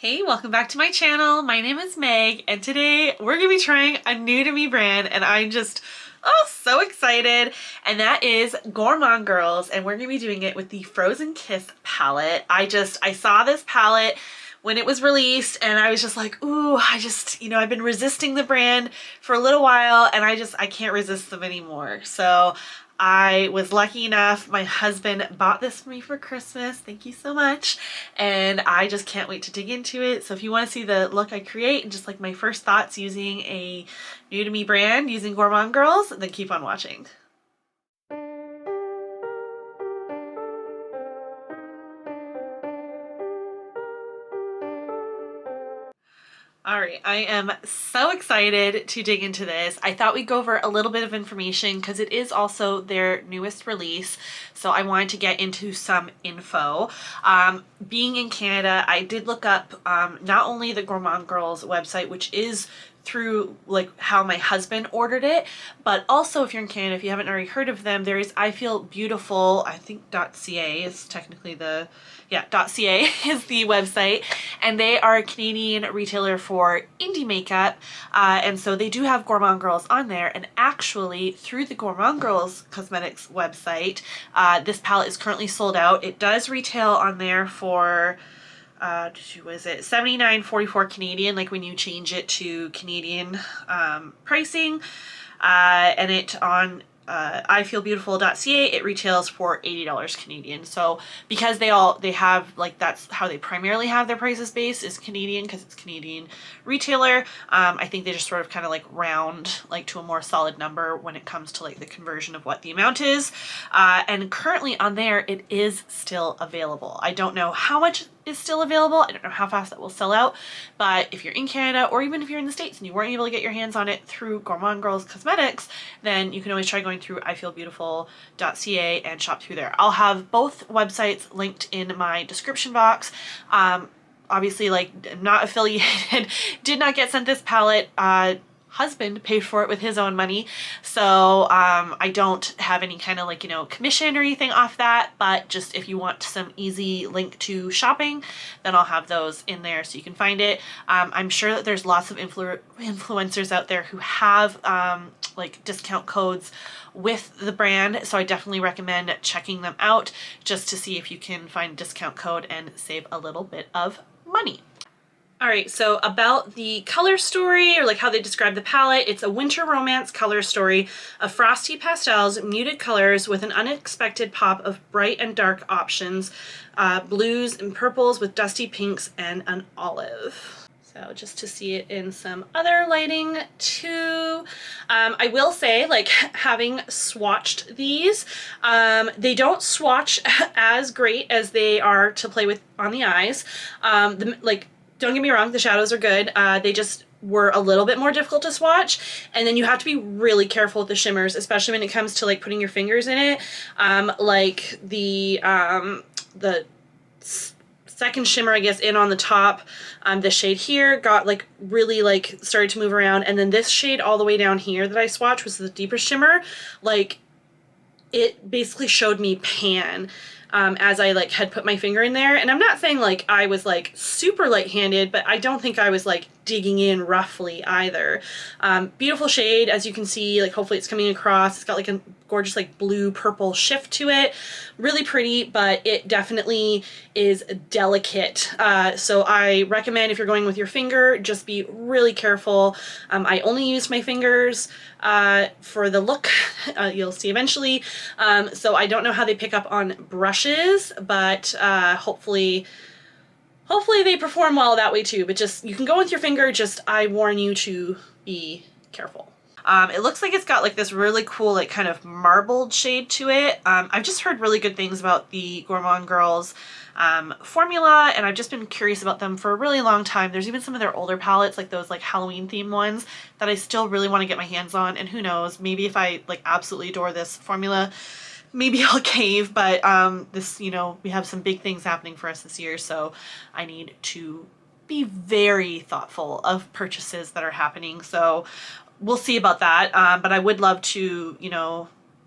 Hey, welcome back to my channel. My name is Meg, and today we're gonna be trying a new to me brand, and I'm just so excited. And that is Gourmande Girls, and we're gonna be doing it with the Frozen Kiss palette. I saw this palette when it was released, and I was just like, ooh, I've been resisting the brand for a little while, and I can't resist them anymore. So I was lucky enough, my husband bought this for me for Christmas. Thank you so much. And I just can't wait to dig into it. So if you want to see the look I create and just like my first thoughts using a new to me brand, using Gourmande Girls, then keep on watching. All right, I am so excited to dig into this. I thought we'd go over a little bit of information because it is also their newest release. So I wanted to get into some info. Being in Canada, I did look up not only the Gourmande Girls website, which is through like how my husband ordered it, but also if you're in Canada, if you haven't already heard of them, there is I Feel Beautiful, I think .ca is technically the, yeah, .ca is the website, and they are a Canadian retailer for indie makeup, and so they do have Gourmande Girls on there, and actually through the Gourmande Girls Cosmetics website, this palette is currently sold out. It does retail on there for was it 79.44 Canadian, like when you change it to Canadian pricing, and it on ifeelbeautiful.ca it retails for $80 Canadian. So because they have like, that's how they primarily have their prices based, is Canadian, because it's Canadian retailer. I think they just sort of kind of like round like to a more solid number when it comes to like the conversion of what the amount is, and currently on there it is still available. I don't know how much is still available. I don't know how fast that will sell out, but if you're in Canada or even if you're in the States and you weren't able to get your hands on it through Gourmande Girls Cosmetics, then you can always try going through ifeelbeautiful.ca and shop through there. I'll have both websites linked in my description box. Obviously, like, not affiliated, did not get sent this palette. Husband paid for it with his own money, so I don't have any kind of like, commission or anything off that, but just if you want some easy link to shopping, then I'll have those in there so you can find it. I'm sure that there's lots of influencers out there who have like discount codes with the brand, so I definitely recommend checking them out just to see if you can find a discount code and save a little bit of money. All right, so about the color story, or like how they describe the palette, it's a winter romance color story of frosty pastels, muted colors with an unexpected pop of bright and dark options, blues and purples with dusty pinks and an olive. So just to see it in some other lighting too. I will say, like, having swatched these, they don't swatch as great as they are to play with on the eyes. Don't get me wrong, the shadows are good. They just were a little bit more difficult to swatch, and then you have to be really careful with the shimmers, especially when it comes to like putting your fingers in it. Like the second shimmer, I guess, in on the top, the shade here got like really like started to move around, and then this shade all the way down here that I swatched was the deeper shimmer. Like, it basically showed me pan as I like had put my finger in there. And I'm not saying like I was like super light-handed, but I don't think I was like digging in roughly either. Beautiful shade, as you can see, like hopefully it's coming across. It's got like a gorgeous like blue purple shift to it. Really pretty, but it definitely is delicate. So I recommend, if you're going with your finger, just be really careful. I only use my fingers for the look. You'll see eventually. So I don't know how they pick up on brushes, but hopefully they perform well that way too. But just, you can go with your finger, just I warn you to be careful. It looks like it's got like this really cool like kind of marbled shade to it. I've just heard really good things about the Gourmande Girls formula, and I've just been curious about them for a really long time. There's even some of their older palettes, like those like Halloween themed ones, that I still really want to get my hands on, and who knows, maybe if I like absolutely adore this formula, maybe I'll cave. But this, we have some big things happening for us this year, so I need to be very thoughtful of purchases that are happening. So we'll see about that. But I would love to,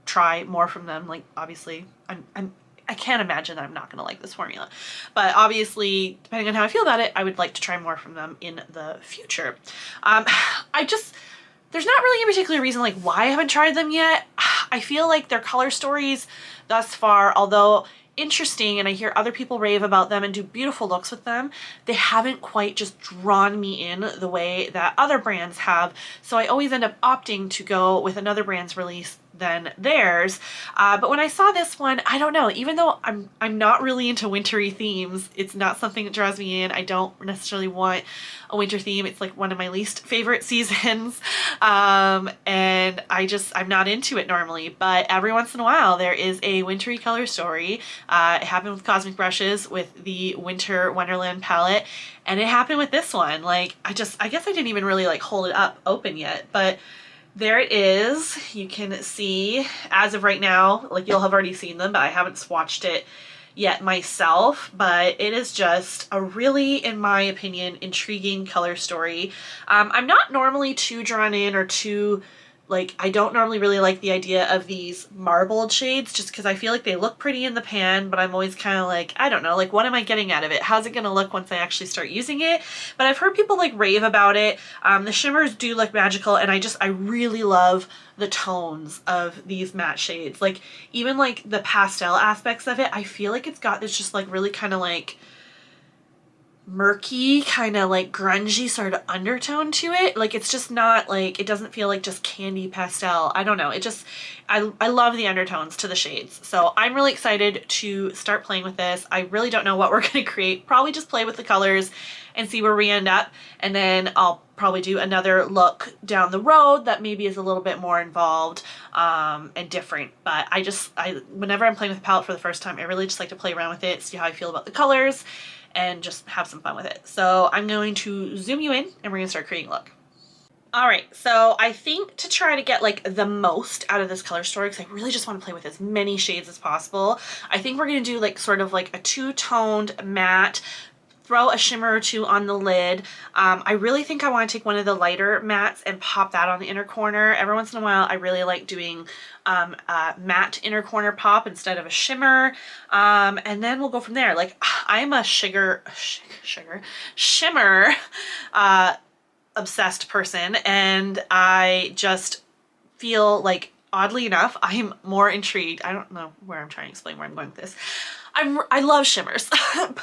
try more from them. Like, obviously, I'm I can't imagine that I'm not gonna like this formula. But obviously, depending on how I feel about it, I would like to try more from them in the future. There's not really a particular reason like why I haven't tried them yet. I feel like their color stories thus far, although interesting and I hear other people rave about them and do beautiful looks with them, they haven't quite just drawn me in the way that other brands have. So I always end up opting to go with another brand's release than theirs. But when I saw this one, I don't know, even though I'm not really into wintry themes, it's not something that draws me in. I don't necessarily want a winter theme. It's like one of my least favorite seasons. And I'm not into it normally, but every once in a while there is a wintry color story. It happened with Cosmic Brushes with the Winter Wonderland palette, and it happened with this one. Like, I guess I didn't even really like hold it up open yet, but there it is. You can see as of right now, like you'll have already seen them, but I haven't swatched it yet myself, but it is just a really, in my opinion, intriguing color story. I'm not normally too drawn in or too, like, I don't normally really like the idea of these marbled shades just because I feel like they look pretty in the pan, but I'm always kind of like, I don't know, like what am I getting out of it? How's it gonna look once I actually start using it? But I've heard people like rave about it. The shimmers do look magical, and I really love the tones of these matte shades. Like even like the pastel aspects of it, I feel like it's got this just like really kind of like murky, kind of like grungy sort of undertone to it. Like it's just not like, it doesn't feel like just candy pastel. I don't know. It just, I love the undertones to the shades. So I'm really excited to start playing with this. I really don't know what we're going to create. Probably just play with the colors and see where we end up. And then I'll probably do another look down the road that maybe is a little bit more involved and different. But whenever I'm playing with the palette for the first time, I really just like to play around with it, see how I feel about the colors, and just have some fun with it. So I'm going to zoom you in and we're gonna start creating a look. All right, so I think to try to get like the most out of this color story, because I really just want to play with as many shades as possible, I think we're gonna do like sort of like a two-toned matte, throw a shimmer or two on the lid. I really think I want to take one of the lighter mattes and pop that on the inner corner. Every once in a while, I really like doing a matte inner corner pop instead of a shimmer. And then we'll go from there. Like, I'm a shimmer obsessed person, and I just feel like, oddly enough, I'm more intrigued. I don't know where I'm trying to explain where I'm going with this. I love shimmers,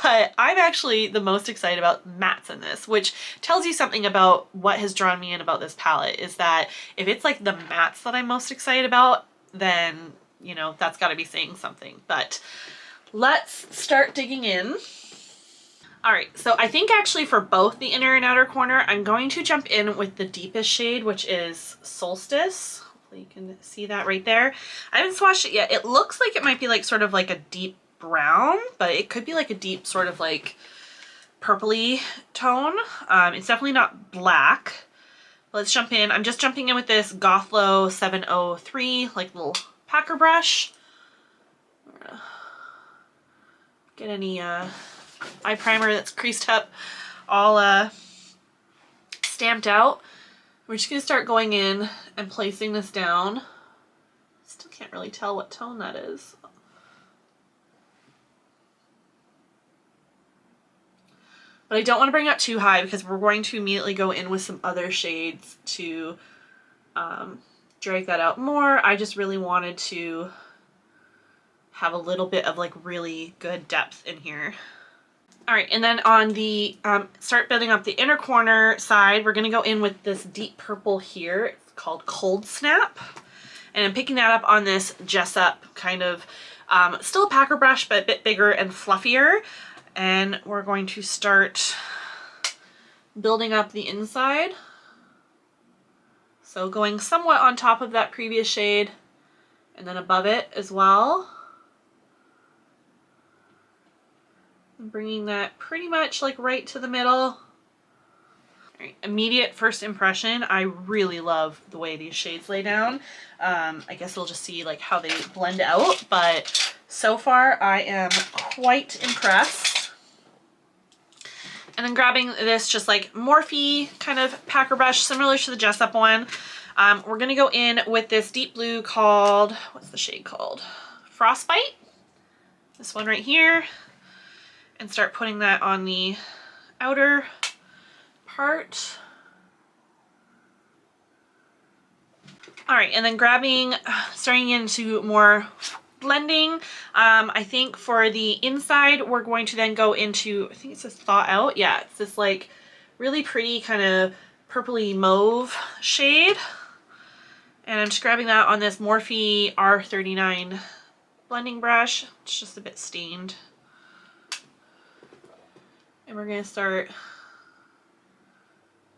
but I'm actually the most excited about mattes in this, which tells you something about what has drawn me in about this palette, is that if it's like the mattes that I'm most excited about, then, you know, that's got to be saying something. But let's start digging in. All right, so I think actually for both the inner and outer corner, I'm going to jump in with the deepest shade, which is Solstice. Hopefully you can see that right there. I haven't swatched it yet. It looks like it might be like sort of like a deep brown, but it could be like a deep sort of like purpley tone. It's definitely not black. Let's jump in. I'm just jumping in with this Gothlo 703 like little packer brush. Get any eye primer that's creased up all stamped out. We're just gonna start going in and placing this down. Still can't really tell what tone that is. But I don't want to bring it up too high because we're going to immediately go in with some other shades to drag that out more. I just really wanted to have a little bit of like really good depth in here. All right, and then on the, start building up the inner corner side, we're gonna go in with this deep purple here. It's called Cold Snap. And I'm picking that up on this Jessup kind of, still a packer brush, but a bit bigger and fluffier. And we're going to start building up the inside. So going somewhat on top of that previous shade and then above it as well. Bringing that pretty much like right to the middle. All right, immediate first impression, I really love the way these shades lay down. I guess we'll just see like how they blend out, but so far I am quite impressed. And then grabbing this just like Morphe kind of packer brush, similar to the Jessup one. We're gonna go in with this deep blue called, what's the shade called? Frostbite? this one right here, and start putting that on the outer part. All right, and then starting into more blending. I think for the inside, we're going to then go into, I think it says Thaw Out. Yeah, it's this like really pretty kind of purpley mauve shade. And I'm just grabbing that on this Morphe R39 blending brush. It's just a bit stained. And we're going to start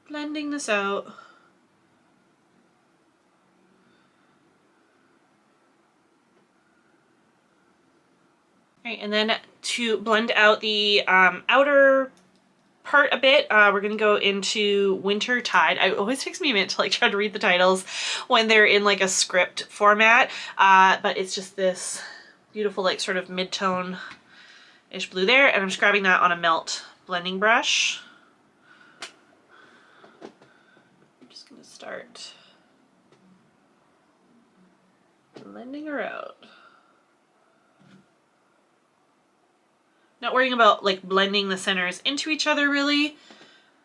blending this out. All right, and then to blend out the outer part a bit, we're gonna go into Winter Tide. It always takes me a minute to like try to read the titles when they're in like a script format, but it's just this beautiful like sort of mid-tone-ish blue there, and I'm just grabbing that on a melt blending brush. I'm just gonna start blending her out. Not worrying about like blending the centers into each other really,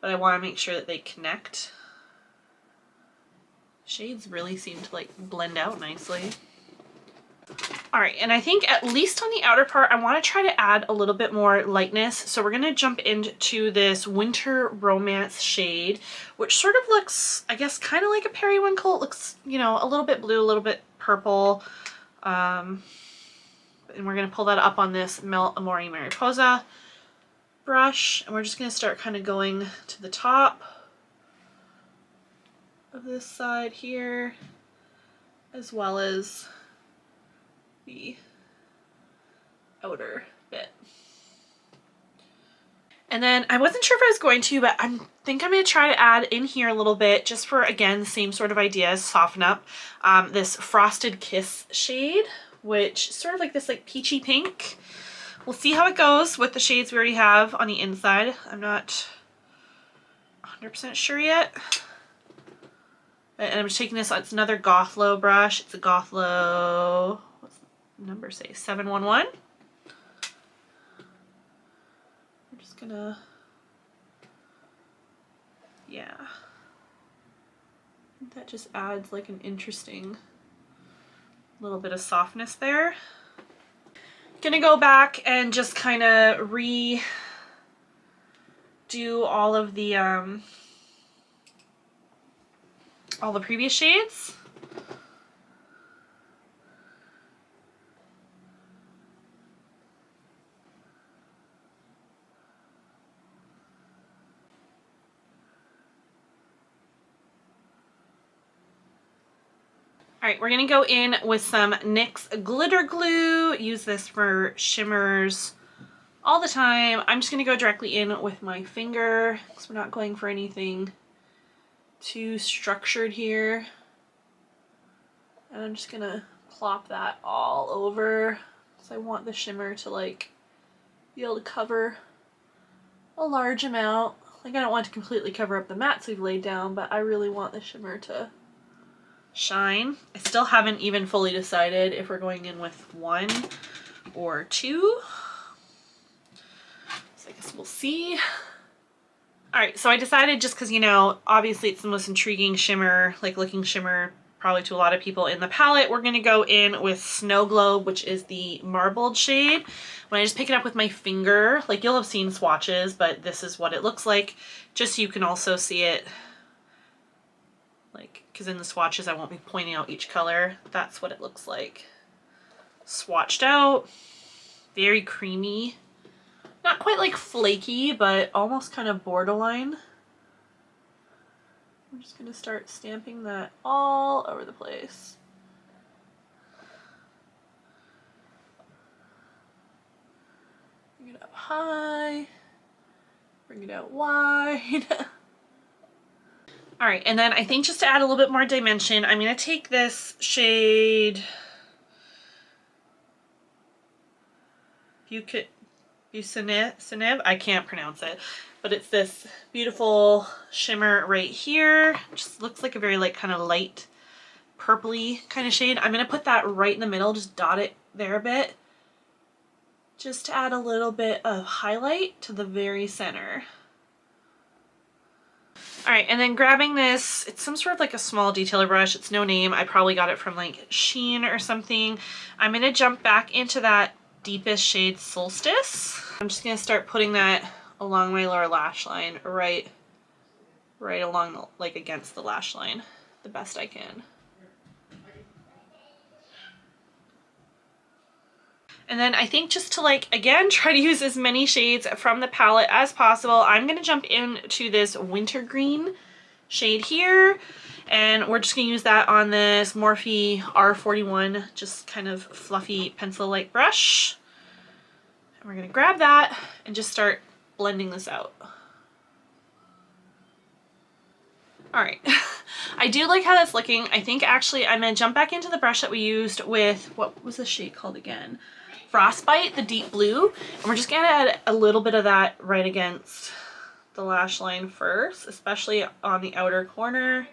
but I want to make sure that they connect. Shades really seem to like blend out nicely. All right, and I think at least on the outer part, I want to try to add a little bit more lightness. So we're going to jump into this Winter Romance shade, which sort of looks, I guess, kind of like a periwinkle. It looks, you know, a little bit blue, a little bit purple. And we're going to pull that up on this Melt Amore Mariposa brush, and we're just going to start kind of going to the top of this side here, as well as the outer bit. And then I wasn't sure if I was going to, but I think I'm going to try to add in here a little bit, just for, again, the same sort of idea, soften up, this Frosted Kiss shade, which is sort of like this like peachy pink. We'll see how it goes with the shades we already have on the inside. I'm not 100% sure yet. And I'm just taking this, it's another Gothlo brush. It's a Gothlo, what's the number say, 711. I'm just gonna, yeah. I think that just adds like an interesting little bit of softness there. Gonna go back and just kind of redo all the previous shades. All right, we're gonna go in with some NYX glitter glue. Use this for shimmers all the time. I'm just gonna go directly in with my finger because we're not going for anything too structured here. And I'm just gonna plop that all over because I want the shimmer to like be able to cover a large amount. Like I don't want to completely cover up the mattes we've laid down, but I really want the shimmer to shine. I still haven't even fully decided if we're going in with 1 or 2. So I guess we'll see. All right, so I decided, just because, you know, obviously it's the most intriguing shimmer, like looking shimmer probably to a lot of people in the palette, we're gonna go in with Snow Globe, which is the marbled shade. When I just pick it up with my finger, like you'll have seen swatches, but this is what it looks like, just so you can also see it. Like, because in the swatches I won't be pointing out each color. That's what it looks like. Swatched out. Very creamy. Not quite like flaky, but almost kind of borderline. I'm just going to start stamping that all over the place. Bring it up high. Bring it out wide. All right, and then I think just to add a little bit more dimension, I'm going to take this shade Buceneb, I can't pronounce it, but it's this beautiful shimmer right here. Just looks like a very like kind of light purpley kind of shade. I'm going to put that right in the middle, just dot it there a bit. just to add a little bit of highlight to the very center. All right, and then grabbing this, it's some sort of like a small detailer brush. It's no name. I probably got it from like Shein or something. I'm gonna jump back into that deepest shade Solstice. I'm just gonna start putting that along my lower lash line, right along the, like against the lash line, the best I can. And then I think just to like, again, try to use as many shades from the palette as possible, I'm gonna jump into this wintergreen shade here, and we're just gonna use that on this Morphe R41, just kind of fluffy pencil-like brush. And we're gonna grab that and just start blending this out. All right, I do like how that's looking. I think actually I'm gonna jump back into the brush that we used with, what was the shade called again? Frostbite, the deep blue. And we're just gonna add a little bit of that right against the lash line first, especially on the outer corner.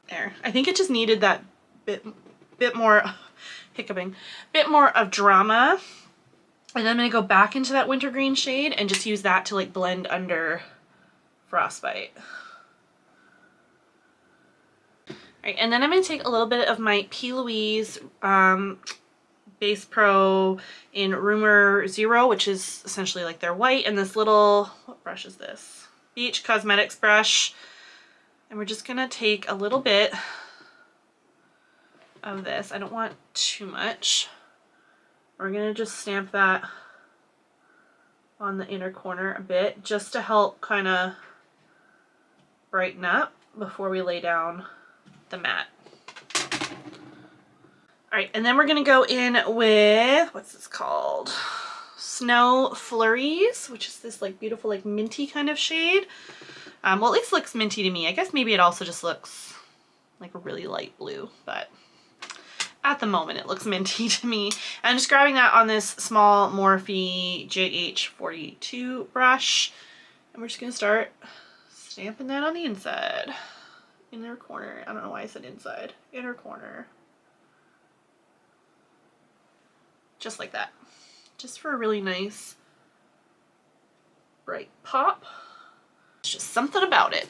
There, I think it just needed that bit more hiccuping, bit more of drama. And then I'm gonna go back into that wintergreen shade and just use that to like blend under Frostbite. All right, and then I'm gonna take a little bit of my P. Louise Base Pro in Rumor Zero, which is essentially like their white, and this little, what brush is this? Beach Cosmetics brush. And we're just gonna take a little bit of this. I don't want too much. We're gonna just stamp that on the inner corner a bit, just to help kind of brighten up before we lay down the matte. All right, and then we're gonna go in with, what's this called? Snow Flurries, which is this like beautiful like minty kind of shade. Well, at least looks minty to me. I guess maybe it also just looks like a really light blue, but at the moment it looks minty to me. And I'm just grabbing that on this small Morphe JH42 brush, and we're just gonna start stamping that on the inside. Inner corner. I don't know why I said inside. Inner corner. Just like that. Just for a really nice bright pop. It's just something about it.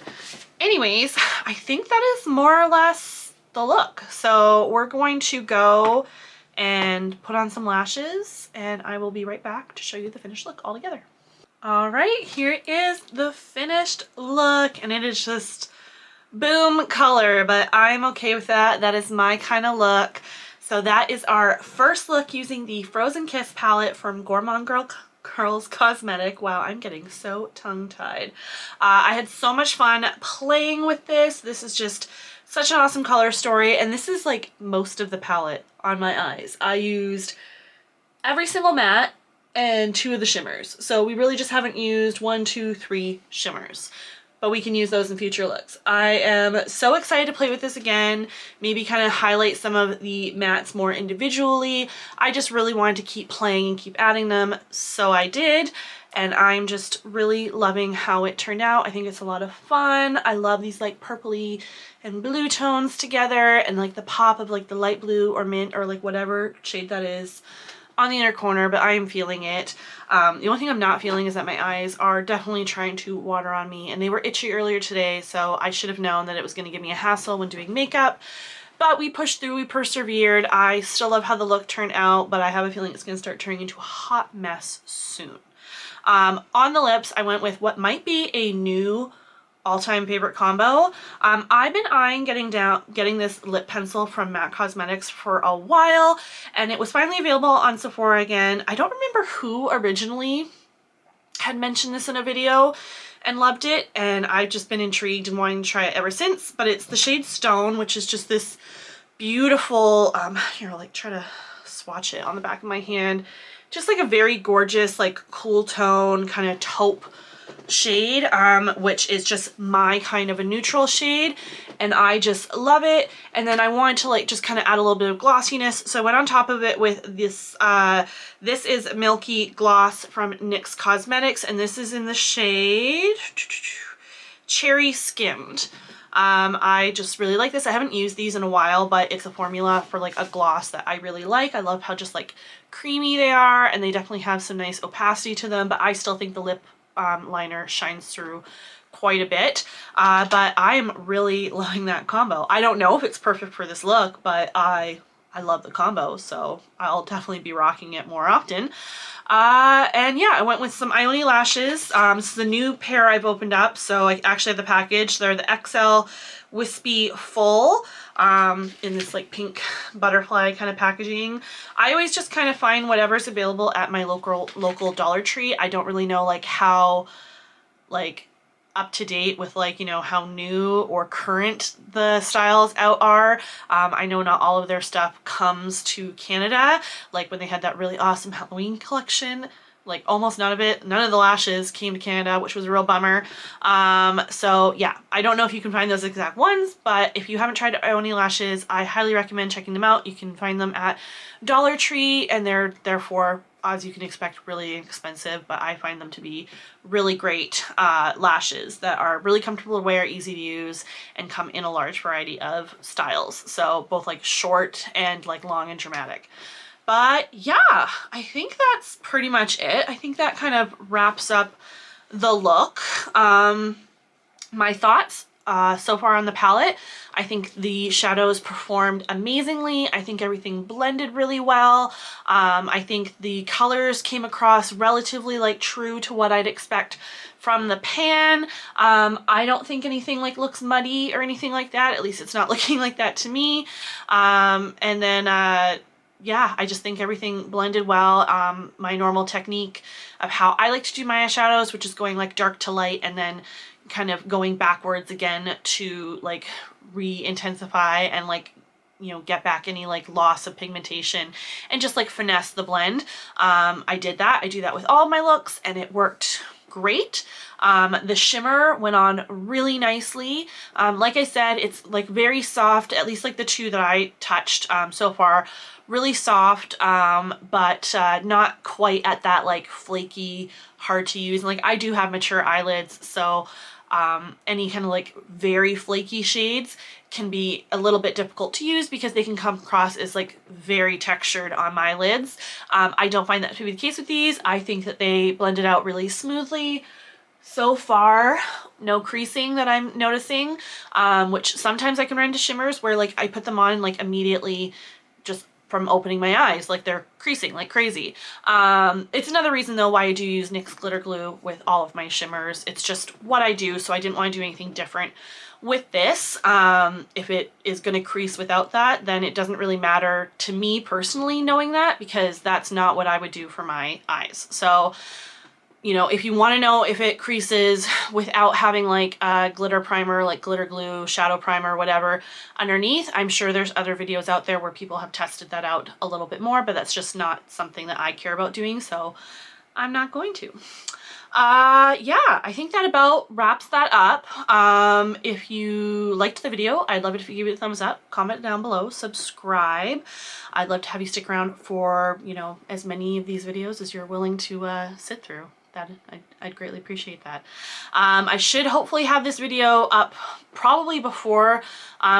Anyways, I think that is more or less the look. So we're going to go and put on some lashes, and I will be right back to show you the finished look all together. All right, here is the finished look, and it is just boom color, but I'm okay with that. That is my kind of look. So that is our first look using the Frozen Kiss palette from Gourmande Girls Cosmetics. Wow, I'm getting so tongue-tied. I had so much fun playing with this. This is just such an awesome color story, and this is like most of the palette on my eyes. I used every single matte and 2 of the shimmers. So we really just haven't used 1, 2, 3 shimmers. But we can use those in future looks. I am so excited to play with this again, maybe kind of highlight some of the mattes more individually. I just really wanted to keep playing and keep adding them, so I did. And I'm just really loving how it turned out. I think it's a lot of fun. I love these like purpley and blue tones together, and like the pop of like the light blue or mint or like whatever shade that is on the inner corner, but I am feeling it. The only thing I'm not feeling is that my eyes are definitely trying to water on me, and they were itchy earlier today, so I should have known that it was going to give me a hassle when doing makeup. But we pushed through, we persevered. I still love how the look turned out, but I have a feeling it's going to start turning into a hot mess soon. On the lips, I went with what might be a new all-time favorite combo. I've been eyeing getting this lip pencil from MAC Cosmetics for a while, and it was finally available on Sephora again. I don't remember who originally had mentioned this in a video and loved it, and I've just been intrigued and wanting to try it ever since. But it's the shade Stone, which is just this beautiful, here I'll like try to swatch it on the back of my hand. Just like a very gorgeous, like cool tone, kind of taupe shade, which is just my kind of a neutral shade, and I just love it. And then I wanted to like just kind of add a little bit of glossiness, so I went on top of it with this this is Milky Gloss from NYX Cosmetics, and this is in the shade Cherry Skimmed. I just really like this. I haven't used these in a while, but it's a formula for like a gloss that I really like. I love how just like creamy they are, and they definitely have some nice opacity to them, but I still think the lip liner shines through quite a bit. But I am really loving that combo. I don't know if it's perfect for this look, but I love the combo, so I'll definitely be rocking it more often. And yeah, I went with some Ioni lashes. This is a new pair I've opened up, so I actually have the package. They're the XL Wispy Full in this like pink butterfly kind of packaging. I always just kind of find whatever's available at my local Dollar Tree. I don't really know like how like up to date with like, you know, how new or current the styles out are. I know not all of their stuff comes to Canada, like when they had that really awesome Halloween collection, like almost none of the lashes came to Canada, which was a real bummer. So yeah, I don't know if you can find those exact ones, but if you haven't tried Ioni lashes, I highly recommend checking them out. You can find them at Dollar Tree, and they're therefore, as you can expect, really inexpensive, but I find them to be really great lashes that are really comfortable to wear, easy to use, and come in a large variety of styles. So both like short and like long and dramatic. But yeah, I think that's pretty much it. I think that kind of wraps up the look. My thoughts so far on the palette. I think the shadows performed amazingly. I think everything blended really well. I think the colors came across relatively like true to what I'd expect from the pan. I don't think anything like looks muddy or anything like that. At least it's not looking like that to me. And then yeah, I just think everything blended well. My normal technique of how I like to do my eyeshadows, which is going like dark to light and then kind of going backwards again to like re-intensify and like, you know, get back any like loss of pigmentation and just like finesse the blend. I did that. I do that with all of my looks and it worked great. The shimmer went on really nicely. Like I said, it's like very soft, at least like the two that I touched so far. Really soft, but not quite at that like flaky, hard to use. And like I do have mature eyelids, so any kind of like very flaky shades can be a little bit difficult to use because they can come across as like very textured on my lids. I don't find that to be the case with these. I think that they blended out really smoothly. So far, no creasing that I'm noticing, which sometimes I can run into shimmers where like I put them on and like immediately just from opening my eyes, like they're creasing like crazy. It's another reason though why I do use NYX glitter glue with all of my shimmers. It's just what I do, so I didn't want to do anything different with this. If it is going to crease without that, then it doesn't really matter to me personally knowing that, because that's not what I would do for my eyes. So you know, if you want to know if it creases without having like a glitter primer, like glitter glue, shadow primer, whatever underneath, I'm sure there's other videos out there where people have tested that out a little bit more, but that's just not something that I care about doing, so I'm not going to. Yeah, I think that about wraps that up. If you liked the video, I'd love it if you give it a thumbs up, comment down below, subscribe. I'd love to have you stick around for, you know, as many of these videos as you're willing to sit through. I'd greatly appreciate that. I should hopefully have this video up probably before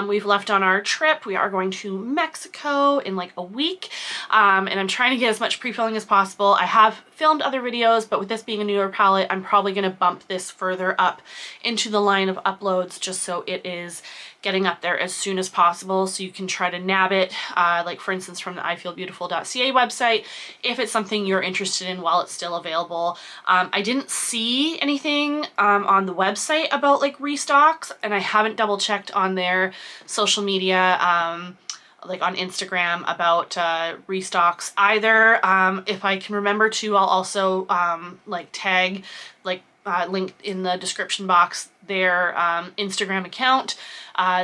we've left on our trip. We are going to Mexico in like a week, and I'm trying to get as much pre-filming as possible. I have filmed other videos, but with this being a newer palette, I'm probably going to bump this further up into the line of uploads just so it is getting up there as soon as possible, so you can try to nab it, like for instance from the ifeelbeautiful.ca website, if it's something you're interested in while it's still available. I didn't see anything on the website about like restocks, and I haven't double checked on their social media, like on Instagram, about restocks either. If I can remember to, I'll also like tag, like linked in the description box, their Instagram account,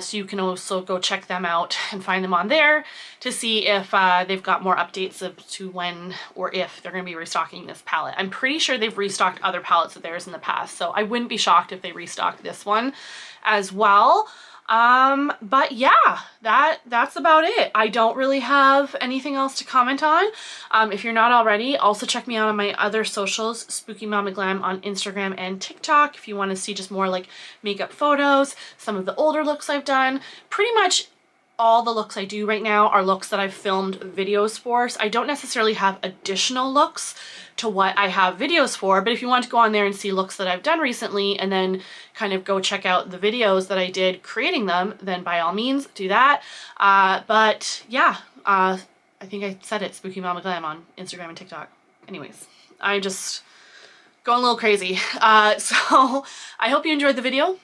so you can also go check them out and find them on there to see if they've got more updates of to when or if they're going to be restocking this palette. I'm pretty sure they've restocked other palettes of theirs in the past, so I wouldn't be shocked if they restocked this one as well. But yeah, that's about it. I don't really have anything else to comment on. If you're not already, also check me out on my other socials, Spooky Mama Glam on Instagram and TikTok, if you want to see just more like makeup photos, some of the older looks I've done. Pretty much all the looks I do right now are looks that I've filmed videos for, so I don't necessarily have additional looks to what I have videos for, but if you want to go on there and see looks that I've done recently and then kind of go check out the videos that I did creating them, then by all means do that. But yeah, I think I said it, Spooky Mama Glam on Instagram and TikTok. Anyways, I'm just going a little crazy. So I hope you enjoyed the video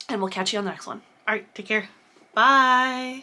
and we'll catch you on the next one. All right, take care. Bye.